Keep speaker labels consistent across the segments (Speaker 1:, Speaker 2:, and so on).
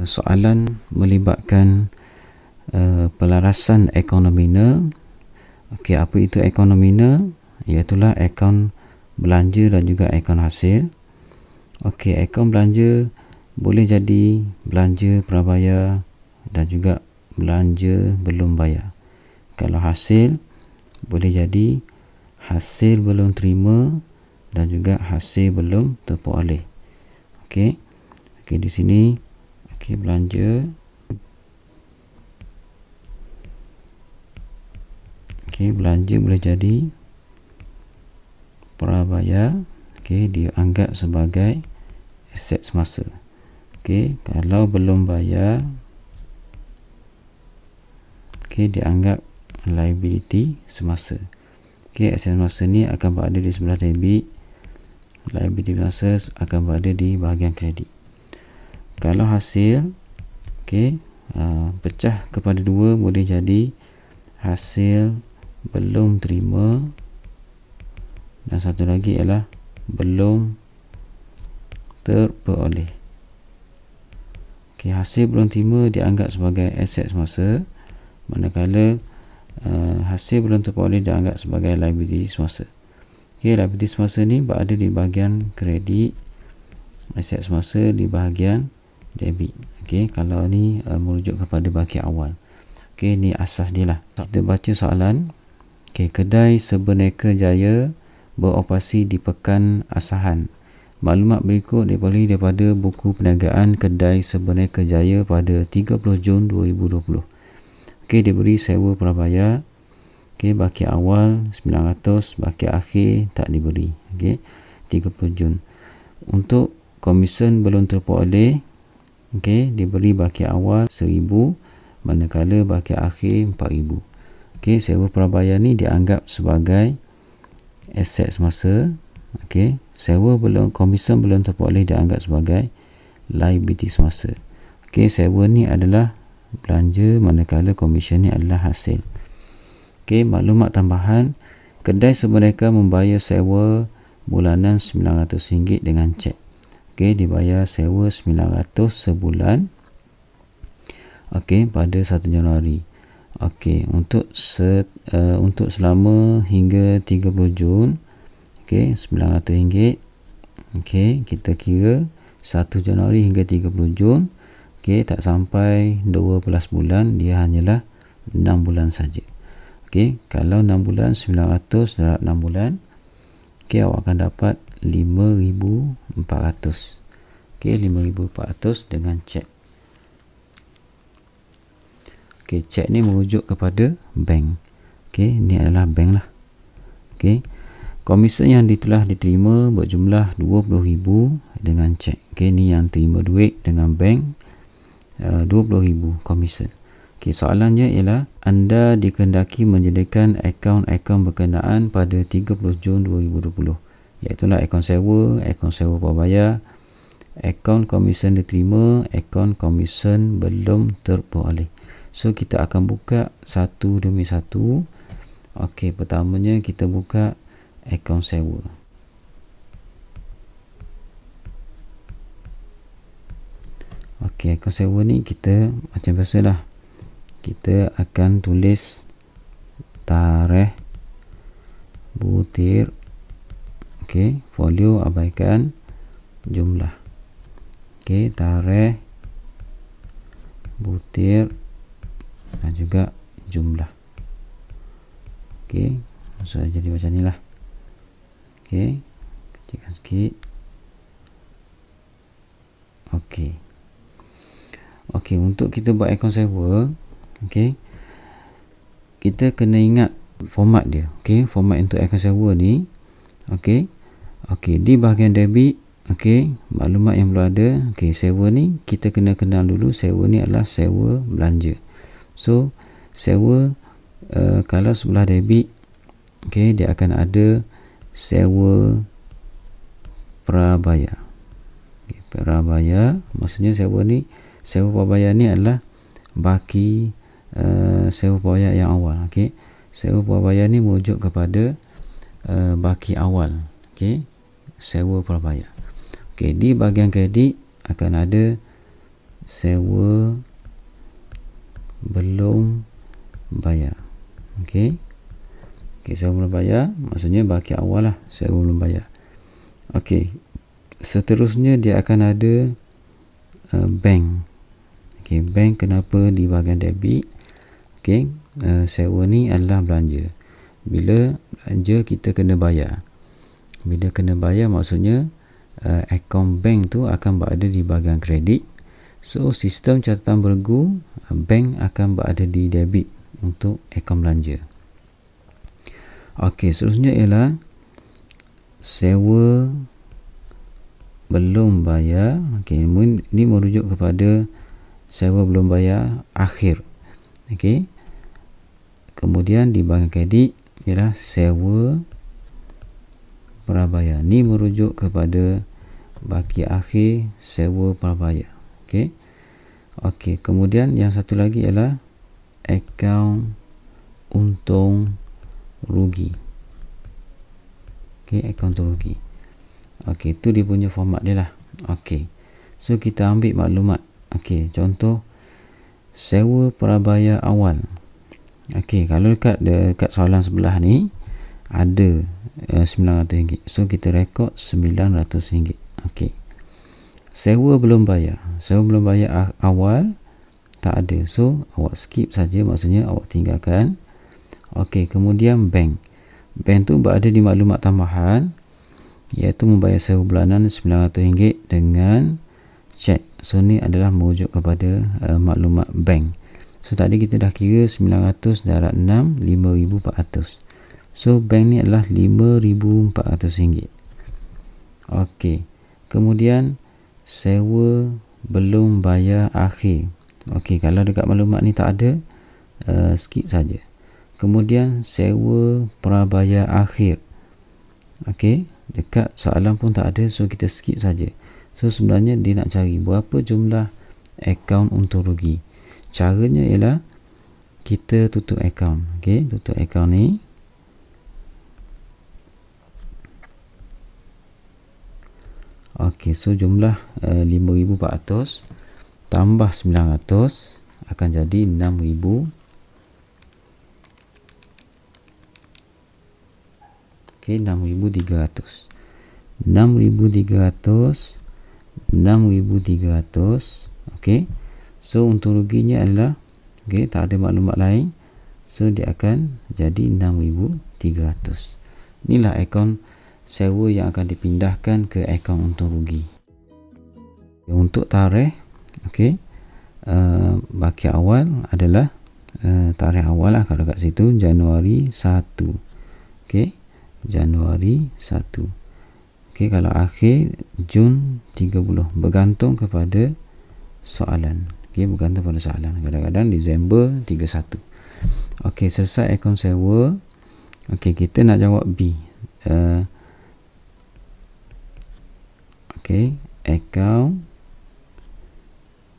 Speaker 1: soalan melibatkan pelarasan akaun nominal. Okey, apa itu akaun nominal? Iaitulah akaun belanja dan juga akaun hasil. Okey, akaun belanja boleh jadi belanja prabayar dan juga belanja belum bayar. Kalau hasil boleh jadi hasil belum terima dan juga hasil belum terperoleh. Okey. Okey, di sini okey, belanja. Okey, belanja boleh jadi prabayar. Okey, dianggap sebagai aset semasa. Okey, kalau belum bayar, okey, dianggap liability semasa. Okey, aset semasa ni akan berada di sebelah debit, liability semasa akan berada di bahagian kredit. Kalau hasil, okey, pecah kepada dua, boleh jadi hasil belum terima dan satu lagi ialah belum terperoleh. Okey, hasil belum terima dianggap sebagai aset semasa, manakala hasil belum terperoleh dianggap sebagai liability semasa. Okey, liability semasa ni berada di bahagian kredit, aset semasa di bahagian debit. Okey, kalau ni merujuk kepada bahagian awal. Okey, ni asas dia lah. Kita baca soalan. Okey, kedai Sebenarnya Jaya beroperasi di Pekan Asahan. Maklumat berikut diperoleh daripada buku perniagaan Kedai Sebenarnya Jaya pada 30 Jun 2020. Okey, diberi sewa prabayar. Okey, bahagian awal 900, bahagian akhir tak diberi. Okey, 30 Jun. Untuk komisen belum terperoleh, okey, diberi bahagian awal 1000, manakala bahagian akhir 4000. Okey, sewa prabayar ni dianggap sebagai aset semasa. Okey, sewa belum, komisen belum terperoleh dianggap sebagai liability semasa. Okey, sewa ni adalah belanja, manakala komisen ni adalah hasil. Okey, maklumat tambahan. Kedai Sebenarnya membayar sewa bulanan RM900 dengan cek. Okey, dibayar sewa 900 sebulan. Okey, pada 1 Januari. Okey, untuk selama hingga 30 Jun, okey, RM900. Okey, kita kira 1 Januari hingga 30 Jun. Okey, tak sampai 12 bulan, dia hanyalah 6 bulan saja. Okey, kalau 6 bulan, 900 dalam 6 bulan, okey, awak akan dapat 5,400. Okey, 5,400 dengan cek. Okey, cek ni merujuk kepada bank. Okey, ni adalah bank lah. Okey, komisen yang telah diterima berjumlah 20,000 dengan cek. Okey, ni yang terima duit dengan bank, 20,000 komisen. Okey, soalannya ialah anda dikehendaki menyediakan akaun berkenaan pada 30 Jun 2020, iaitulah akaun sewa prabayar, akaun komisen diterima, akaun komisen belum terperoleh. So, kita akan buka satu demi satu. Okey, pertamanya kita buka akaun sewa. Okey, akaun sewa ni kita macam biasalah. Kita akan tulis tarikh, butir. Okey, folio abaikan jumlah. Okey, tarikh, butir dan juga jumlah. Okey, so jadi macam ni lah. Okey, kecilkan sikit. Okey. Okey, untuk kita buat akaun sewa, okey, kita kena ingat format dia. Okey, format untuk akaun sewa ni. Okey. Okey, di bahagian debit, okey, maklumat yang perlu ada. Okey, sewa ni kita kena kenal dulu, sewa ni adalah sewa belanja. So, sewa kalau sebelah debit, okey, dia akan ada sewa prabayar. Okay, prabayar, maksudnya sewa prabayar ni adalah baki sewa prabayar yang awal. Okey, sewa prabayar ni merujuk kepada baki awal. Okey, sewa prabayar. Okey, di bahagian kredit akan ada sewa belum bayar. Okey. Sewa belum bayar maksudnya baki awal lah, sewa belum bayar. Okey. Seterusnya dia akan ada bank. Okey, bank kenapa di bahagian debit? Okey, sewa ni adalah belanja. Bila belanja kita kena bayar. Bila kena bayar maksudnya akaun bank tu akan berada di bahagian kredit. So sistem catatan bergu, bank akan berada di debit untuk akaun belanja. Okey, seterusnya ialah sewa belum bayar. Okey, ini merujuk kepada sewa belum bayar akhir. Okey. Kemudian di bahagian kredit ialah sewa prabayar. Ini merujuk kepada baki akhir sewa prabayar. Okey. Okey, kemudian yang satu lagi ialah akaun untung rugi. Okey, akaun untung rugi. Okey, itu dia punya format dia lah. Okey. So kita ambil maklumat. Okey, contoh sewa prabayar awal. Okey, kalau dekat soalan sebelah ni ada RM900. So kita rekod RM900. Okey. Sewa belum bayar. Sewa belum bayar awal tak ada. So awak skip saja, maksudnya awak tinggalkan. Okey, kemudian bank. Bank tu berada di maklumat tambahan iaitu membayar sewa bulanan RM900 dengan cek. So ni adalah merujuk kepada maklumat bank. So tadi kita dah kira 900 darab 6 5,400. So bank ni adalah RM5,400. Okey. Kemudian sewa belum bayar akhir. Okey, kalau dekat maklumat ni tak ada, skip saja. Kemudian sewa prabayar akhir. Okey, dekat soalan pun tak ada, so kita skip saja. So sebenarnya dia nak cari berapa jumlah akaun untung rugi. Caranya ialah kita tutup akaun. Okey, tutup akaun ni. Okey, so jumlah 5,400 tambah 900 akan jadi 6,000. Okey, 6,300. 6,300 6,300. Okey. So untung ruginya adalah okey, tak ada maklumat lain. So dia akan jadi 6,300. Inilah akaun sewa yang akan dipindahkan ke akaun untung rugi. Untuk tarikh, okey, baki awal adalah tarikh awal lah kalau kat situ Januari 1. Okey, Januari 1. Okey, kalau akhir Jun 30, bergantung kepada soalan. Okey, bergantung pada soalan. Kadang-kadang Disember 31. Okey, selesai akaun sewa. Okey, kita nak jawab B. Okey, akaun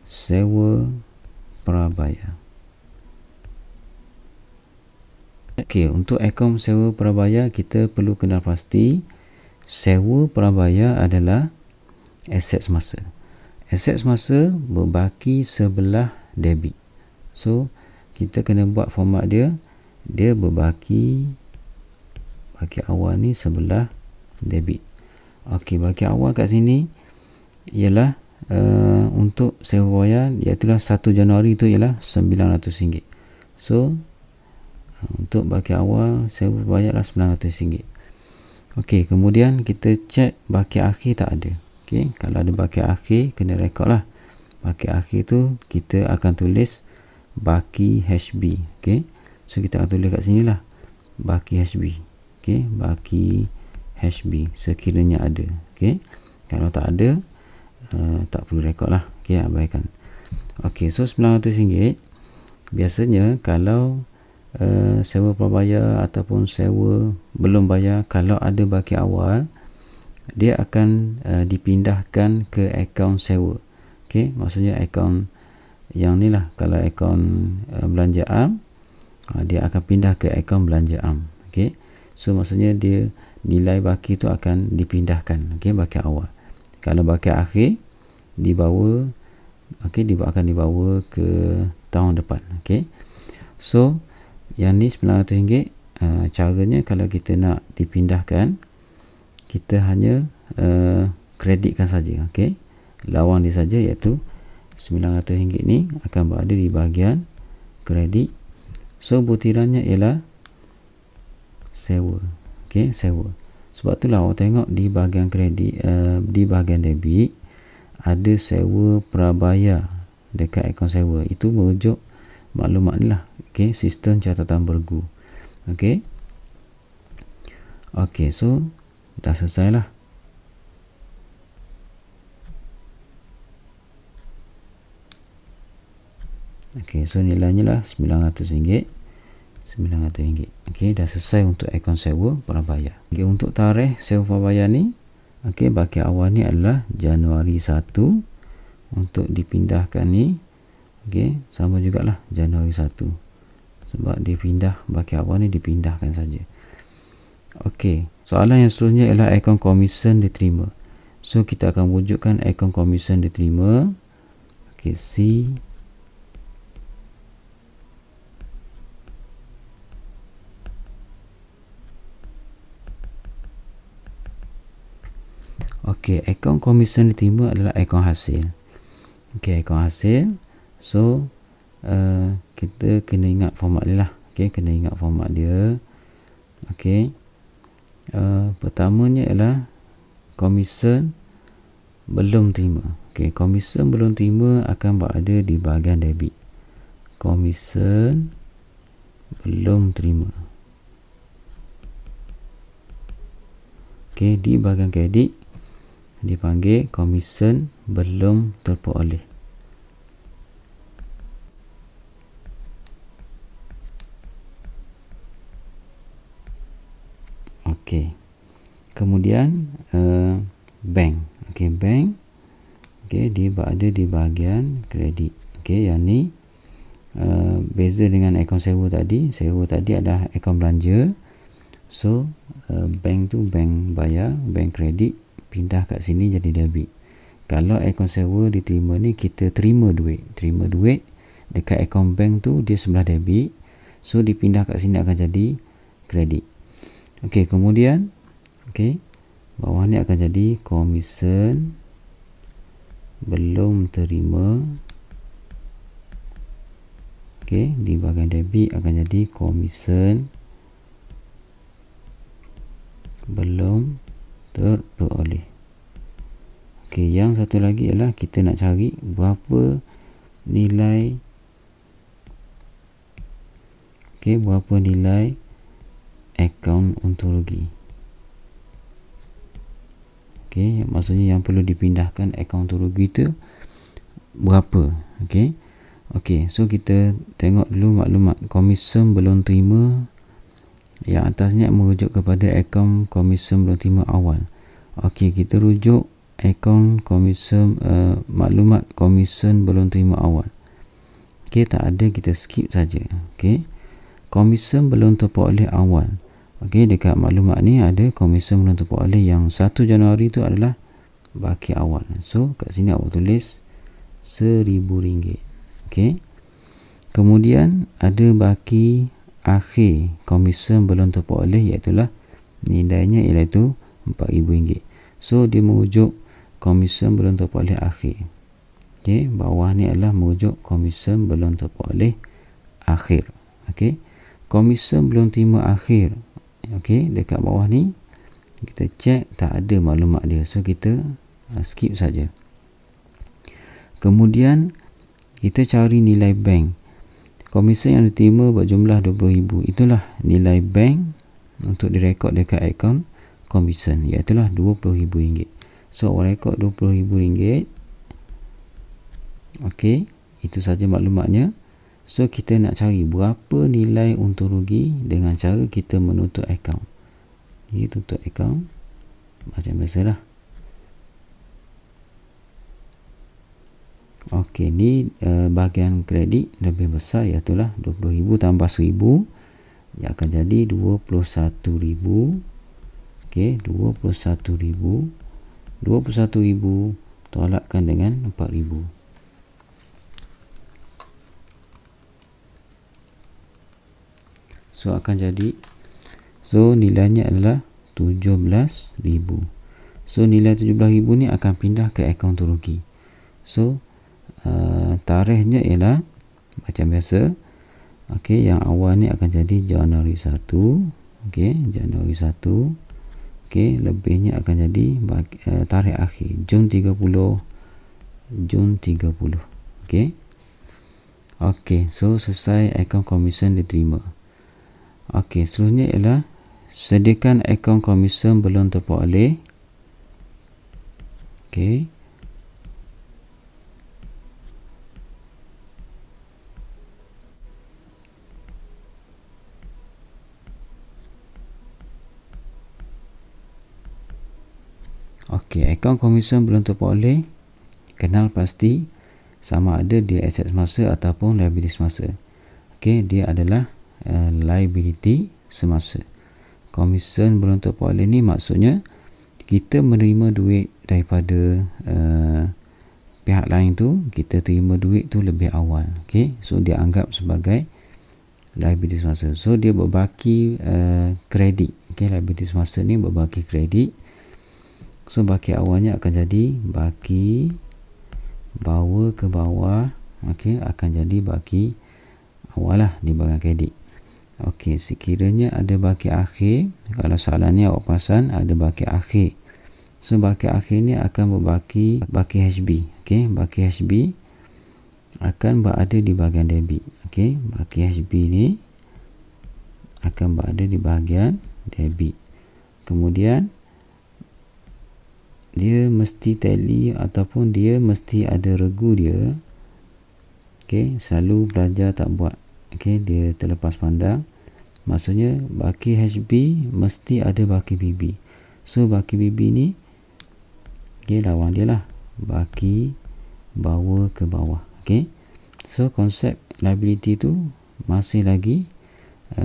Speaker 1: sewa prabayar. Okey, untuk akaun sewa prabayar kita perlu kenal pasti sewa prabayar adalah aset semasa. Aset semasa berbaki sebelah debit. So kita kena buat format dia. Dia berbaki, baki awal ni sebelah debit. Okey, baki awal kat sini ialah untuk sewa bayar, iaitulah 1 Januari tu ialah RM900. So untuk baki awal sewa bayar lah RM900. Okey, kemudian kita cek baki akhir tak ada. Okey, kalau ada baki akhir kena rekod lah. Baki akhir tu kita akan tulis baki HB. Okey, so kita akan tulis kat sini lah baki HB. Okey, baki HB sekiranya ada. Okey, kalau tak ada tak perlu rekod lah. Okey, abaikan. Okey, so RM900. Biasanya kalau sewa prabayar ataupun sewa belum bayar, kalau ada baki awal, dia akan dipindahkan ke akaun sewa. Okey, maksudnya akaun yang ni lah. Kalau akaun belanja am, dia akan pindah ke akaun belanja am. Okey, so maksudnya dia nilai baki tu akan dipindahkan. Okey, baki awal. Kalau baki akhir dibawa okey, akan dibawa ke tahun depan. Okey, so yang ni RM900. Caranya kalau kita nak dipindahkan, kita hanya kreditkan saja. Okey, lawan dia saja, iaitu RM900 ni akan berada di bahagian kredit. So butirannya ialah sewa. Okey, sewa. Sebab itulah awak tengok di bahagian kredit, di bahagian debit ada sewa prabayar dekat akaun sewa. Itu merujuk maklumat ni lah. Okey, sistem catatan bergu. Okey. Okey, so dah selesai lah. Okey, so nilainya lah RM900. RM900. Okey, dah selesai untuk akaun sewa prabayar. Okey, untuk tarikh sewa prabayar ni, okey, baki awal ni adalah Januari 1. Untuk dipindahkan ni, okey, sama jugalah Januari 1. Sebab dia pindah, baki awal ni dipindahkan saja. Okey, soalan yang seterusnya ialah akaun komisen diterima. So kita akan wujudkan akaun komisen diterima. Okey, C. Okey, akaun komisen diterima adalah akaun hasil. Okey, akaun hasil. So kita kena ingat format dia lah. Okey, kena ingat format dia. Okey, pertamanya ialah komisen belum terima. Okey, komisen belum terima akan berada di bahagian debit. Komisen belum terima. Okey, di bahagian kredit dipanggil komisen belum terperoleh. Okey, kemudian bank. Okey, bank. Okey, dia berada di bahagian kredit. Okey, yang ni beza dengan akaun sewa tadi. Sewa tadi adalah akaun belanja. So bank tu bank bayar, bank kredit, pindah kat sini jadi debit. Kalau akaun sewa diterima ni, kita terima duit dekat akaun bank tu, dia sebelah debit. So dipindah kat sini akan jadi kredit. Okey, kemudian okey, bawah ni akan jadi komisen belum terima. Okey, di bahagian debit akan jadi komisen belum terperoleh. Okey, yang satu lagi ialah kita nak cari berapa nilai, okey, berapa nilai akaun untung rugi. Okey, maksudnya yang perlu dipindahkan akaun untung rugi tu berapa. Okey. Okey, so kita tengok dulu maklumat komisen belum terima. Yang atasnya merujuk kepada akaun komisen belum terima awal. Okey, kita rujuk akaun komisen, maklumat komisen belum terima awal. Okey, tak ada, kita skip saja. Okey, komisen belum terperoleh awal. Okey, dekat maklumat ni ada komisen belum terperoleh yang 1 Januari tu adalah baki awal. So kat sini awak tulis RM1,000. Okey, kemudian ada baki akhir komisen belum terperoleh, iaitulah nilainya iaitu RM4,000. So dia merujuk komisen belum terperoleh akhir. Okey, bawah ni adalah merujuk komisen belum terperoleh akhir. Okey, komisen belum terima akhir. Okey, dekat bawah ni kita cek tak ada maklumat dia, so kita skip saja. Kemudian kita cari nilai bank. Komisen yang diterima berjumlah RM20,000. Itulah nilai bank untuk direkod dekat akaun komisen, iaitulah RM20,000. So awak rekod RM20,000. Okey, itu saja maklumatnya. So kita nak cari berapa nilai untung rugi dengan cara kita menutup akaun. Jadi tutup akaun macam biasalah. Okey, ni bahagian kredit lebih besar, iaitulah RM20,000 tambah RM1,000 yang akan jadi RM21,000. Okey, RM21,000. RM21,000 tolakkan dengan RM4,000. So akan jadi, so nilainya adalah 17,000. So nilai 17,000 ni akan pindah ke akaun Turuki. So tarikhnya ialah macam biasa. Okey, yang awal ni akan jadi Januari 1. Okey, Januari 1. Okey, lebihnya akan jadi tarikh akhir Jun 30. Jun 30. Okey. Okey, so selesai akaun komisen diterima. Okey, seterusnya ialah sediakan akaun komisen belum terperoleh. Okey. Okey, akaun komisen belum terperoleh, kenal pasti sama ada dia aset semasa ataupun liability semasa. Okey, dia adalah liability semasa. Komisen belum terperoleh ni maksudnya kita menerima duit daripada pihak lain tu, kita terima duit tu lebih awal. Okey, so dia anggap sebagai liability semasa. So dia berbaki kredit. Okey, liability semasa ni berbaki kredit. So baki awalnya akan jadi baki bawa ke bawah. Okey, akan jadi baki awal lah di bahagian kredit. Okey, sekiranya ada baki akhir, kalau soalan ni awak perasan ada baki akhir. So baki akhir ni akan berbaki baki HB. Okey, baki HB akan berada di bahagian debit. Okey, baki HB ni akan berada di bahagian debit. Kemudian dia mesti tally ataupun dia mesti ada regu dia. Okey, selalu belajar tak buat. Okey, dia terlepas pandang. Maksudnya baki HB mesti ada baki BB. So baki BB ni, okey, lawan dia lah, baki bawa ke bawah. Okey, so konsep liability tu masih lagi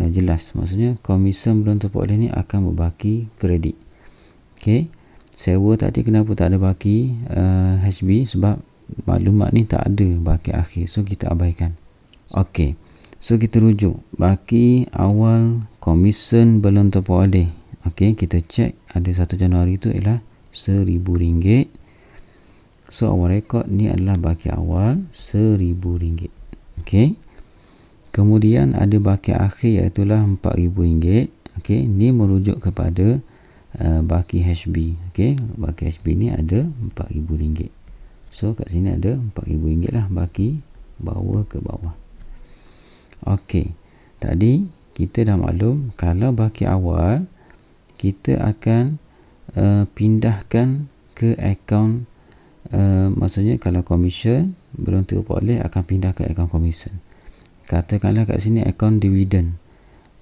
Speaker 1: jelas. Maksudnya komisen belum terperoleh ni akan berbaki kredit. Okey, sewa tadi kenapa tak ada baki HB? Sebab maklumat ni tak ada baki akhir, so kita abaikan. Okey, so kita rujuk baki awal komisen belum terperoleh. Okey, kita cek ada 1 Januari tu ialah RM1,000. So awal rekod ni adalah baki awal RM1,000. Okey, kemudian ada baki akhir iaitu RM4,000. Okey, ni merujuk kepada baki HB. Okey, baki HB ni ada RM4,000. So kat sini ada RM4,000 lah baki bawa ke bawah. Okey, tadi kita dah maklum kalau baki awal kita akan pindahkan ke akaun maksudnya kalau komisen belum terperoleh akan pindah ke akaun komisen. Katakanlah kat sini akaun dividen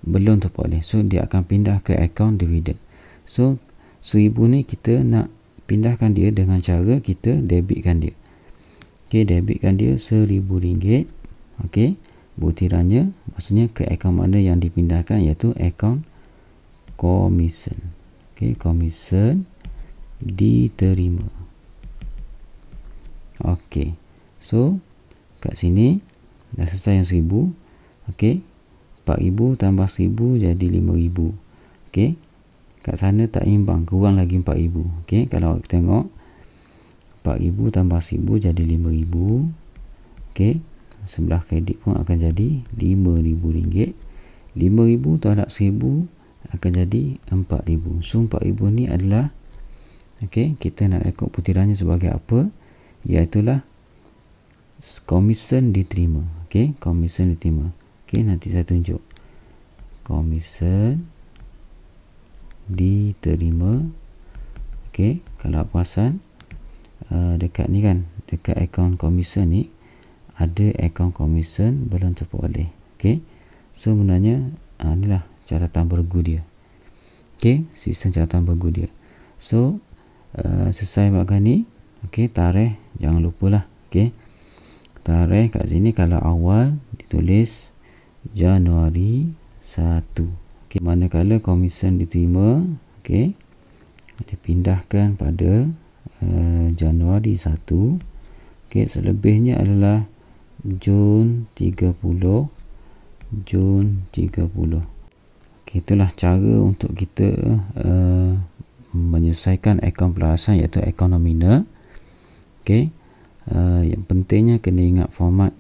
Speaker 1: belum terperoleh, so dia akan pindah ke akaun dividen. So 1,000 ni kita nak pindahkan dia dengan cara kita debitkan dia. Okey, debitkan dia RM1,000. Okey, butirannya maksudnya ke akaun mana yang dipindahkan iaitu akaun komisen. Okey, komisen diterima. Okey, so kat sini dah selesai yang 1,000. Okey, 4,000 tambah 1,000 jadi 5,000. Okey, kat sana tak imbang, kurang lagi 4,000. Okey, kalau awak tengok 4,000 tambah 1,000 jadi 5,000. Okey, sebelah kredit pun akan jadi RM5,000. 5,000 terhadap 1,000 akan jadi 4,000. So 4,000 ni adalah, okey, kita nak rekod putirannya sebagai apa? Iaitulah komisen diterima. Okey, komisen diterima. Okey, nanti saya tunjuk. Komisen diterima. Okey, kalau perasan dekat ni kan, dekat akaun komisen ni ada akaun komisen belum terperoleh. Okey, so sebenarnya inilah catatan bergu dia. Okey, sistem catatan bergu dia. So selesai bahagian ni. Okey, tarikh jangan lupalah. Okey, tarikh kat sini kalau awal ditulis Januari 1. Okey, manakala komisen diterima, okey, dipindahkan pada Januari 1. Okey, selebihnya adalah Jun 30. Jun 30. Itulah cara untuk kita menyelesaikan akaun perlahasan, iaitu akaun nominal. Okey. Yang pentingnya kena ingat format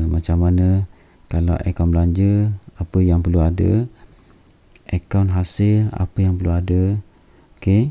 Speaker 1: macam mana. Kalau akaun belanja, apa yang perlu ada, akaun hasil, apa yang perlu ada. Okey.